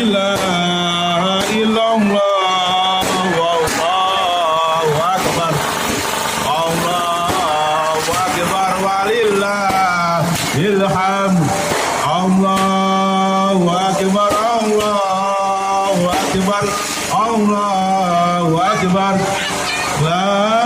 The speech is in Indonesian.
ilaha illallah wallahu akbar walillahil hamd Allahu akbar Allahu akbar Allahu akbar la